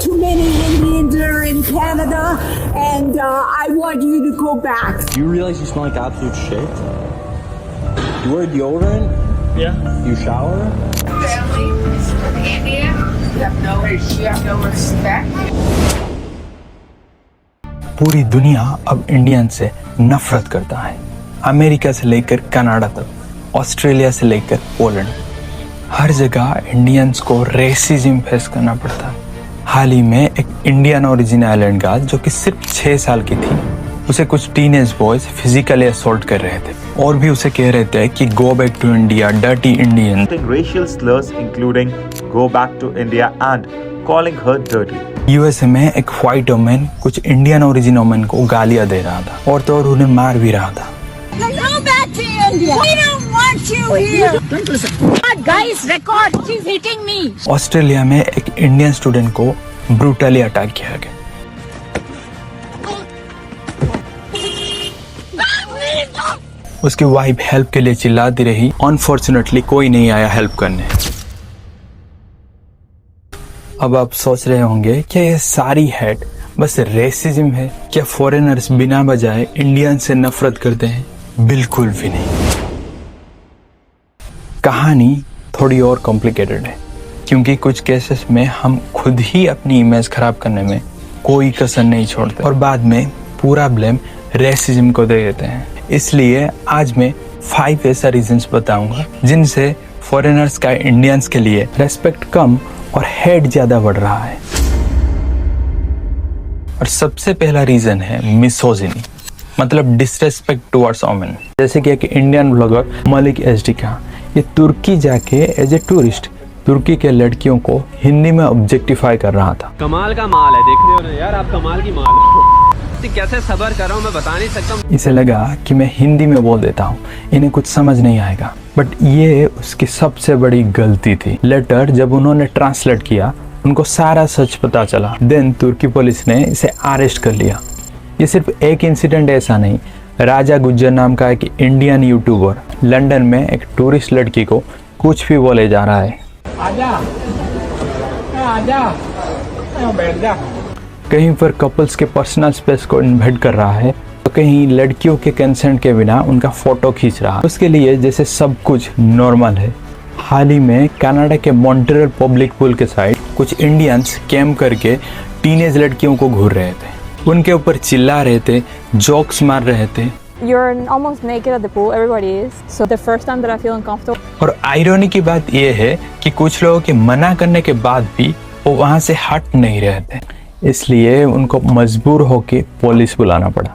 too many Indians are in Canada, and I want you to go back. Do you realize you smell like absolute shit? You wear deodorant? Yeah. You shower? Family is from India. You have no respect. पूरी दुनिया अब Indian से नफरत करता है। America से लेकर Canada तक, ऑस्ट्रेलिया से लेकर पोलैंड, हर जगह इंडियंस को रेसिज्म फेस करना पड़ता है। हाल ही में एक इंडियन ओरिजिन आइलैंड गर्ल जो कि सिर्फ 6 साल की थी, उसे कुछ टीनेज बॉयज फिजिकली असॉल्ट कर रहे थे और भी उसे कह रहे थे कि go back to India, dirty Indian. Racial slurs including go back to India and calling her dirty. USA में एक व्हाइट वुमन कुछ इंडियन ओरिजिन वुमन को गालियां दे रहा था और तो और उन्हें मार भी रहा था। Go back to India. We don't want you here. Don't listen. Guys, record. She's hitting me. Australia में एक इंडियन स्टूडेंट को ब्रूटली अटैक किया गया। उसकी वाइफ हेल्प के लिए चिल्लाती रही, अनफॉर्चुनेटली कोई नहीं आया हेल्प करने। अब आप सोच रहे होंगे क्या ये सारी हेट बस रेसिज्म है? क्या फॉरेनर्स बिना वजह इंडियन से नफरत करते हैं? बिल्कुल भी नहीं। कहानी थोड़ी और कॉम्प्लिकेटेड है, क्योंकि कुछ केसेस में हम खुद ही अपनी इमेज खराब करने में कोई कसर नहीं छोड़ते और बाद में पूरा ब्लेम रेसिज्म को दे देते हैं। इसलिए आज मैं 5 ऐसा रीजंस बताऊंगा जिनसे फॉरेनर्स का इंडियंस के लिए रेस्पेक्ट कम और हेट ज्यादा बढ़ रहा है। और सबसे पहला रीजन है मिसोजिनी, मतलब डिसरेस्पेक्ट टुवर्ड्स वुमेन। जैसे कि एक इंडियन ब्लॉगर मलिक एचडी का, ये तुर्की जाके एज ए टूरिस्ट तुर्की के लड़कियों को हिंदी में ऑब्जेक्टिफाई कर रहा था। कमाल का माल है, देख रहे हो ना यार, आप कमाल की माल हो। कैसे सबर कर रहा हूँ मैं बता नहीं सकता। इसे लगा कि मैं हिंदी में बोल देता हूँ, इन्हें कुछ समझ नहीं आएगा, बट ये उसकी सबसे बड़ी गलती थी। लेटर जब उन्होंने ट्रांसलेट किया उनको सारा सच पता चला। देन तुर्की पुलिस ने इसे अरेस्ट कर लिया। ये सिर्फ एक इंसिडेंट ऐसा नहीं, राजा गुज्जर नाम का एक इंडियन यूट्यूबर लंदन में एक टूरिस्ट लड़की को कुछ भी बोले जा रहा है। कहीं पर कपल्स के पर्सनल स्पेस को इन्वेड कर रहा है, तो कहीं लड़कियों के कंसेंट के बिना उनका फोटो खींच रहा है, उसके लिए जैसे सब कुछ नॉर्मल है। हाल ही में कनाडा के मॉन्ट्रियल पब्लिक पूल के साइड कुछ इंडियंस कैंप करके टीनेज लड़कियों को घूर रहे थे, उनके ऊपर चिल्ला रहे थे, जोक्स मार रहे थे। You're almost naked at the pool, everybody is. So the first time that I feel uncomfortable. और आयरनी की बात यह है कि कुछ लोगों के मना करने के बाद भी वो वहाँ से हट नहीं रहे थे, इसलिए उनको मजबूर होकर पुलिस बुलाना पड़ा।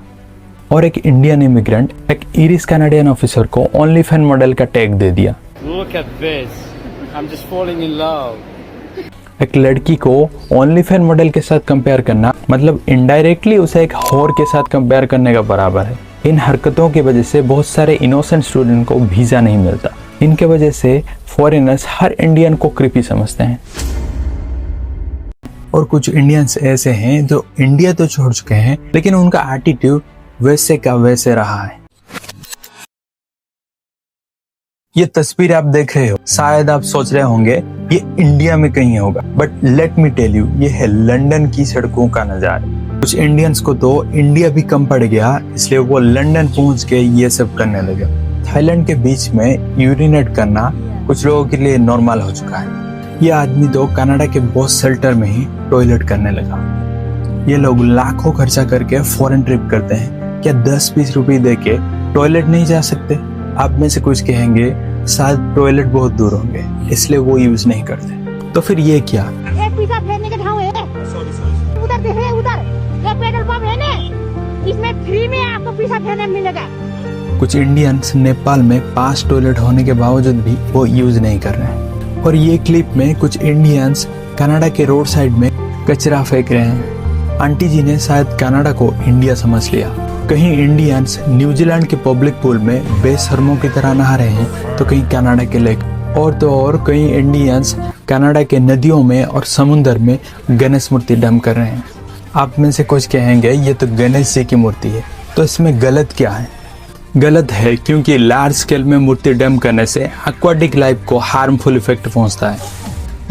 और एक इंडियन इमिग्रेंट एक इरिश कनाडियन ऑफिसर को ओनली फैन मॉडल का टैग दे दिया। Look at this. I'm just falling in love. एक लड़की को ओनली फैन मॉडल के साथ कंपेयर करना मतलब इनडायरेक्टली उसे एक होर के साथ कंपेयर करने का बराबर है। इन हरकतों की वजह से बहुत सारे इनोसेंट स्टूडेंट को वीजा नहीं मिलता। इनके वजह से फॉरेनर्स हर इंडियन को क्रीपी समझते हैं। और कुछ इंडियंस ऐसे हैं जो इंडिया तो छोड़ चुके हैं, लेकिन उनका एटीट्यूड वैसे का वैसे रहा है। ये तस्वीर आप देख रहे हो, शायद आप सोच रहे होंगे ये इंडिया में कहीं होगा, but let me tell you, ये है लंदन की सड़कों का नजारा। कुछ इंडियंस को तो इंडिया भी कम पड़ गया, इसलिए वो लंदन पहुंच के ये सब करने लगे। थाईलैंड के बीच में यूरिनेट करना कुछ लोगों के लिए नॉर्मल हो चुका है। ये आदमी तो कनाडा के बॉस शेल्टर में ही टॉयलेट करने लगा। ये लोग लाखों खर्चा करके फॉरेन ट्रिप करते हैं, क्या 10-20 रुपए दे के टॉयलेट नहीं जा सकते? आप में से कुछ कहेंगे शायद टॉयलेट बहुत दूर होंगे, इसलिए वो यूज नहीं करते। तो फिर ये क्या? एक पिज़्ज़ा फेंकने का ठाव है। उधर देखिए, उधर ये पेट्रोल पंप है ना, इसमें फ्री में आपको पिज़्ज़ा फेंकने मिलेगा। कुछ इंडियंस नेपाल में 5 टॉयलेट होने के बावजूद भी वो यूज नहीं कर रहे हैं। और ये क्लिप में कुछ इंडियंस कनाडा के रोड साइड में कचरा फेंक रहे हैं। आंटी जी ने शायद कनाडा को इंडिया समझ लिया। कहीं इंडियंस न्यूजीलैंड के पब्लिक पूल में बेशर्मों की तरह नहा रहे हैं, तो कहीं कनाडा के लेक, और तो और कहीं इंडियंस कनाडा के नदियों में और समुद्र में गणेश मूर्ति डंप कर रहे हैं। आप में से कुछ कहेंगे ये तो गणेश जी की मूर्ति है, तो इसमें गलत क्या है? गलत है क्योंकि लार्ज स्केल में मूर्ति डंप करने से एक्वाटिक लाइफ को हार्मफुल इफेक्ट पहुंचता है।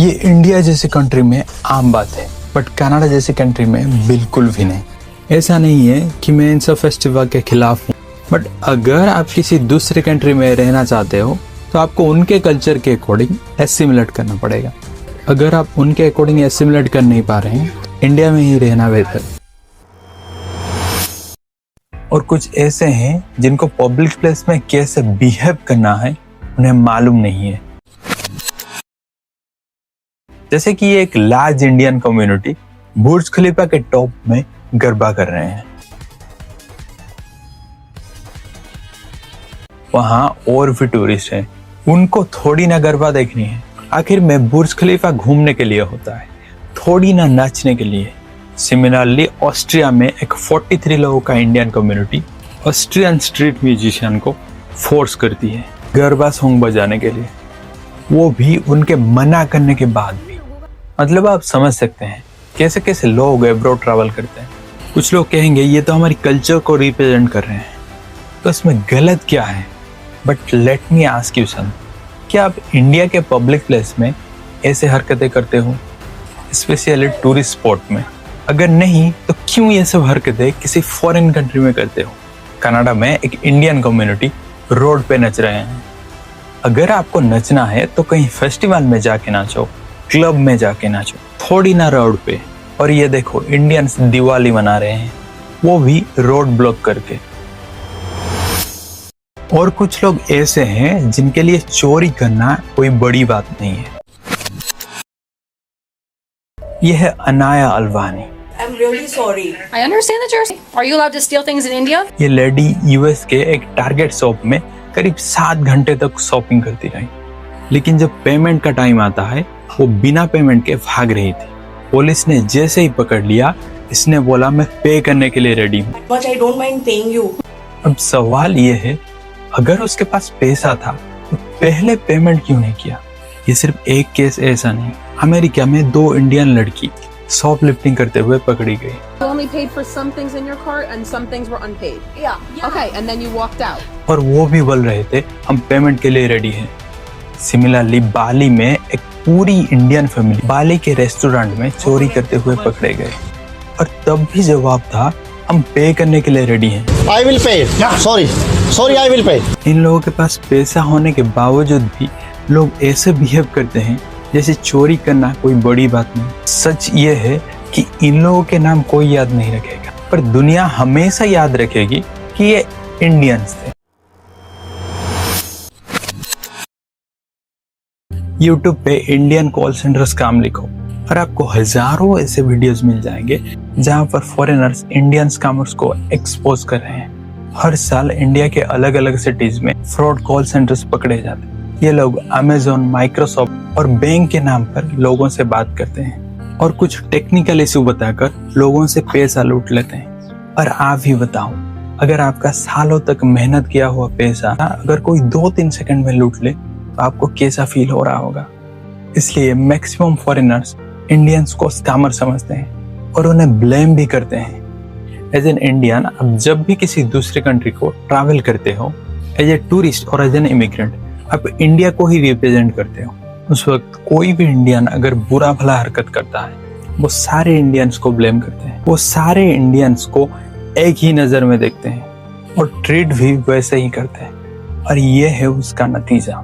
ये इंडिया जैसी कंट्री में आम बात है, बट कनाडा जैसी कंट्री में बिल्कुल भी नहीं। ऐसा नहीं है कि मैं इन सब फेस्टिवल के खिलाफ हूँ, बट अगर आप किसी दूसरे कंट्री में रहना चाहते हो तो आपको उनके कल्चर के अकॉर्डिंग एसिमुलेट करना पड़ेगा। अगर आप उनके अकॉर्डिंग एसिमुलेट कर नहीं पा रहे हैं, इंडिया में ही रहना बेहतर। और कुछ ऐसे हैं जिनको पब्लिक प्लेस में कैसे बिहेव करना है उन्हें मालूम नहीं है। जैसे कि ये एक लार्ज इंडियन कम्युनिटी बुर्ज खलीफा के टॉप में गरबा कर रहे हैं। वहां और भी टूरिस्ट हैं, उनको थोड़ी ना गरबा देखनी है। आखिर में बुर्ज खलीफा घूमने के लिए होता है, थोड़ी ना नाचने के लिए। सिमिलरली ऑस्ट्रिया में एक 43 लोगों का Indian community Austrian street musician को फोर्स करती है गरबा सॉन्ग बजाने के लिए, वो भी उनके मना करने के बाद भी। मतलब आप समझ सकते हैं कैसे कैसे लोग एब्रॉड ट्रैवल करते हैं। कुछ लोग कहेंगे ये तो हमारी कल्चर को रिप्रेजेंट कर रहे हैं, तो इसमें गलत क्या है? But let me ask you son, क्या आप इंडिया के पब्लिक प्लेस में ऐसे हरकतें करते हो, स्पेशली टूरिस्ट स्पॉट में? अगर नहीं तो क्यों ये सब हरकतें किसी फॉरेन कंट्री में करते हो? कनाडा में एक इंडियन कम्युनिटी रोड पे नच रहे हैं। अगर आपको नचना है तो कहीं फेस्टिवल में जाके नाचो, क्लब में जाके नाचो, थोड़ी ना रोड पे। और ये देखो इंडियंस दिवाली मना रहे हैं, वो भी रोड ब्लॉक करके। और कुछ लोग ऐसे हैं जिनके लिए चोरी करना कोई बड़ी बात नहीं है। यह है Anaya Alwani. I'm really sorry. I understand that you're. Are you allowed to steal things in India? ये लेडी यूएस के एक टारगेट शॉप में करीब 7 घंटे तक शॉपिंग करती रही, लेकिन जब पेमेंट का टाइम आता है वो बिना पेमेंट के भाग रही थी। पुलिस ने जैसे ही पकड़ लिया, इसने बोला मैं पे करने के लिए रेडी हूँ। But I don't mind paying you. अब सवाल ये है, अगर उसके पास पैसा था तो पहले पेमेंट क्यों नहीं किया? ये सिर्फ एक केस ऐसा नहीं, अमेरिका में 2 इंडियन लड़की शॉप लिफ्टिंग करते हुए पकड़ी गई। You only paid for some things in your cart and some things were unpaid. Yeah. Okay, and then you walked out. और वो भी बोल रहे थे हम पेमेंट के लिए रेडी हैं। सिमिलरली बाली में एक पूरी इंडियन फैमिली बाली के रेस्टोरेंट में चोरी करते हुए पकड़े गए, और तब भी जवाब था हम पे करने के लिए रेडी हैं। I will pay. Sorry, I will pay. इन लोगों के पास पैसा होने के बावजूद भी लोग ऐसे बिहेव करते हैं जैसे चोरी करना कोई बड़ी बात नहीं। सच ये है कि इन लोगों के नाम कोई याद नहीं रखेगा, पर दुनिया हमेशा याद रखेगी कि ये इंडियंस थे। YouTube पे इंडियन कॉल सेंटर स्कैम लिखो और आपको हजारों ऐसे वीडियोस मिल जाएंगे जहां पर फॉरेनर्स इंडियन स्कैमर्स को एक्सपोज कर रहे हैं। हर साल इंडिया के अलग अलग सिटीज में फ्रॉड कॉल सेंटर्स पकड़े जाते हैं। ये लोग अमेजोन, माइक्रोसॉफ्ट और बैंक के नाम पर लोगों से बात करते हैं और कुछ टेक्निकल इशू बताकर लोगों से पैसा लूट लेते हैं। और आप ही बताओ, अगर आपका सालों तक मेहनत किया हुआ पैसा अगर कोई 2-3 सेकंड में लूट ले तो आपको कैसा फील हो रहा होगा? इसलिए मैक्सिमम फॉरेनर्स इंडियंस को स्कैमर समझते हैं और उन्हें ब्लेम भी करते हैं। एज एन इंडियन, आप जब भी किसी दूसरे कंट्री को ट्रैवल करते हो, एज ए टूरिस्ट और एज एन इमिग्रेंट, आप इंडिया को ही रिप्रेजेंट करते हो। उस वक्त कोई भी इंडियन अगर बुरा भला हरकत करता है, वो सारे इंडियंस को ब्लेम करते हैं। वो सारे इंडियंस को एक ही नजर में देखते हैं और ट्रीट भी वैसे ही करते हैं, और ये है उसका नतीजा।